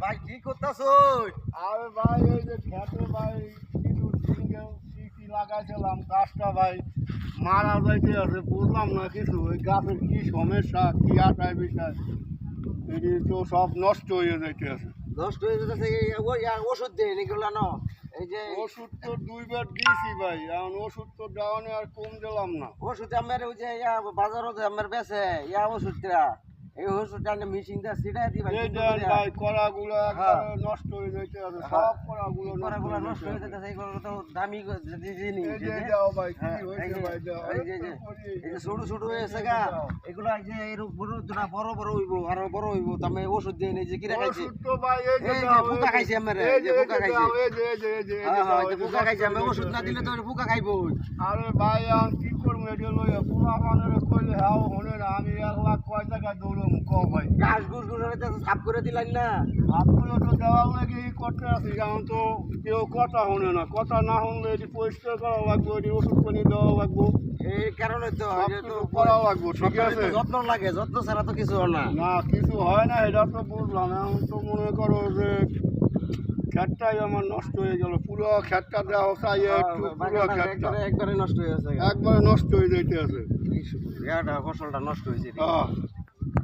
ভাই কি করতেছো? আরে ভাই এই যে খেতে ভাই কিছু সিঙ্গেল কি লাগাইছিলাম গাছটা ভাই মারা যাইতে আছে, বুঝলাম না কিছু। ওই গাছের কি সমস্যা, কি আটায় বিষয়, এটি তো সব নষ্ট হয়ে যাইতে আছে। নষ্ট হয়ে যেতেছে। ওষুধ দেন এগুলো না। এই যে ওষুধ তো 2বার দিয়েছি ভাই, এখন ওষুধ তো দেওয়ানে আর কম দিলাম না। ওষুধ আমার ওই যে বাজারও যে আমার বেছে ওষুধটা, এই ওষুধটা মিশিং দিয়ে ছিটাই দিবা। এই দেন ভাই কলাগুলো একবারে নষ্ট হয়ে যাইতে আছে, সব কলাগুলো কলাগুলো নষ্ট হয়ে যেতেছে। এইগুলো তো দামি জিনিস। এই যে দাও ভাই, কি হ্যাঁ, হয়েছে ভাই দাও। এই যে ছোট ছোট হয়েছে গা, এগুলো এই যে এরকম বড় বড় হইব, আরো বড় হইব। আমি ওষুধ দিয়ে এই যে কিরা খাইছি, ওষুধ তো ভাই এই যে এই যে দাও, পোকা খাইছে আমার, এই এই যে যে পোকা খাইছে। এই যে এই যে এই যে হ্যাঁ হ্যাঁ, এই যে দাও, পোকা খাইছে। আমি ওষুধ না দিলে তো পোকা খাইবো। আরে ভাই এখন কি করবো, এটা লইয়া পুরা মানুষ কইলে হাও হনে না। আমি 1 লাখ কয় টাকা দৌড়ম কও ভাই। গাছ গুছ গুছ হইতে সাফ করে দিলেন না। আপনারা তো দেওয়ার লাগে করতে আছি, এখন তো কেউ কথা হনে না। কথা না শুনলে এটি পরিষ্কার করা লাগবে, এটি ওষুধ পানি দেওয়া লাগবে, এই কারণে তো সব কিছু করা লাগবে, ঠিক আছে? যত্ন লাগে, যত্ন ছাড়া তো কিছু হয় না। না কিছু হয় না, এটা তো বুঝলাম। এখন তো মনে করো যে ক্ষেতটাই আমার নষ্ট হয়ে গেল, পুরো ক্ষেতটা দেওয়া চাই, পুরো ক্ষেতটা একবারে নষ্ট হয়ে গেছে। একবারে নষ্ট হয়ে যাইতে আছে। ফসলটা নষ্ট হয়েছে। হ্যাঁ